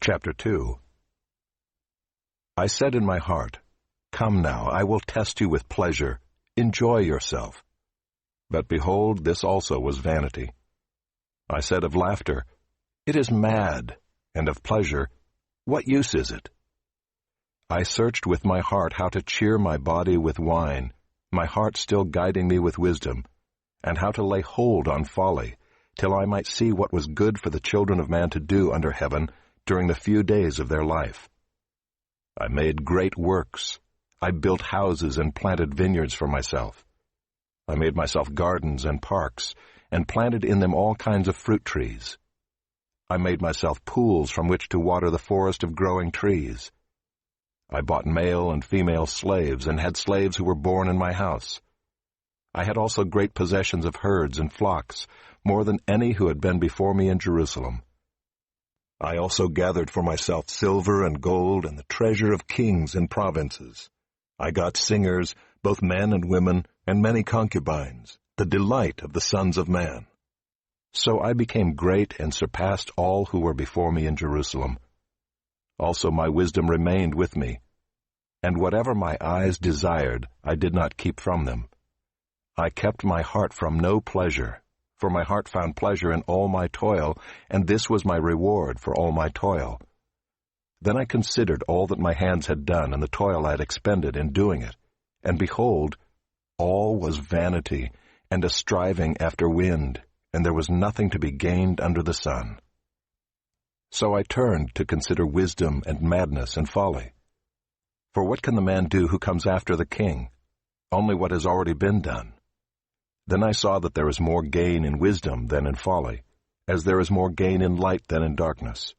Chapter 2. I said in my heart, Come now, I will test you with pleasure. Enjoy yourself. But behold, this also was vanity. I said of laughter, It is mad, and of pleasure, what use is it? I searched with my heart how to cheer my body with wine, my heart still guiding me with wisdom, and how to lay hold on folly, till I might see what was good for the children of man to do under heaven during the few days of their life. I made great works. I built houses and planted vineyards for myself. I made myself gardens and parks, and planted in them all kinds of fruit trees. I made myself pools from which to water the forest of growing trees. I bought male and female slaves, and had slaves who were born in my house. I had also great possessions of herds and flocks, more than any who had been before me in Jerusalem. I also gathered for myself silver and gold and the treasure of kings and provinces. I got singers, both men and women, and many concubines, the delight of the sons of man. So I became great and surpassed all who were before me in Jerusalem. Also my wisdom remained with me, and whatever my eyes desired I did not keep from them. I kept my heart from no pleasure, for my heart found pleasure in all my toil, and this was my reward for all my toil. Then I considered all that my hands had done and the toil I had expended in doing it, and behold, all was vanity and a striving after wind, and there was nothing to be gained under the sun. So I turned to consider wisdom and madness and folly. For what can the man do who comes after the king? Only what has already been done. Then I saw that there is more gain in wisdom than in folly, as there is more gain in light than in darkness.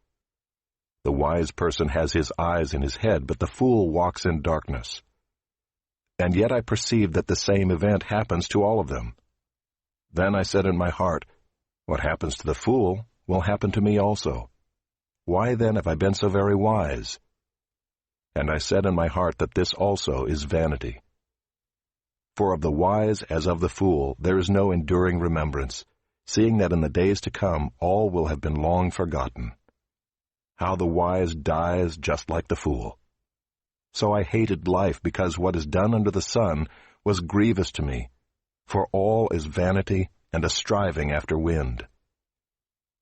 The wise person has his eyes in his head, but the fool walks in darkness. And yet I perceived that the same event happens to all of them. Then I said in my heart, What happens to the fool will happen to me also. Why then have I been so very wise? And I said in my heart that this also is vanity. For of the wise as of the fool there is no enduring remembrance, seeing that in the days to come all will have been long forgotten. How the wise dies just like the fool. So I hated life, because what is done under the sun was grievous to me, for all is vanity and a striving after wind.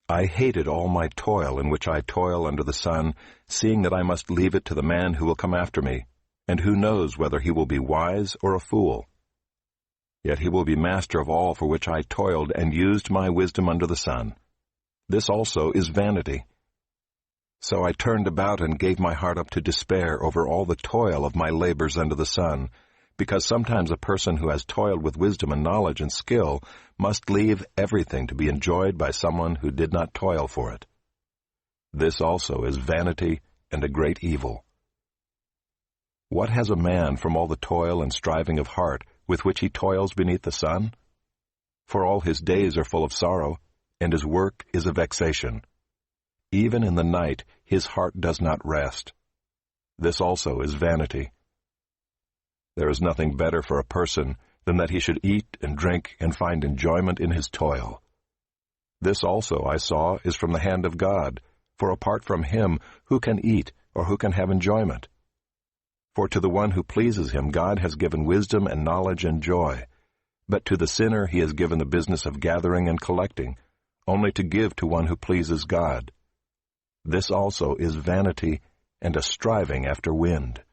I hated all my toil in which I toil under the sun, seeing that I must leave it to the man who will come after me, and who knows whether he will be wise or a fool. Yet he will be master of all for which I toiled and used my wisdom under the sun. This also is vanity. So I turned about and gave my heart up to despair over all the toil of my labors under the sun, because sometimes a person who has toiled with wisdom and knowledge and skill must leave everything to be enjoyed by someone who did not toil for it. This also is vanity and a great evil. What has a man from all the toil and striving of heart with which he toils beneath the sun? For all his days are full of sorrow, and his work is a vexation. Even in the night his heart does not rest. This also is vanity. There is nothing better for a person than that he should eat and drink and find enjoyment in his toil. This also I saw is from the hand of God, for apart from him who can eat or who can have enjoyment? For to the one who pleases him God has given wisdom and knowledge and joy, but to the sinner he has given the business of gathering and collecting, only to give to one who pleases God. This also is vanity and a striving after wind.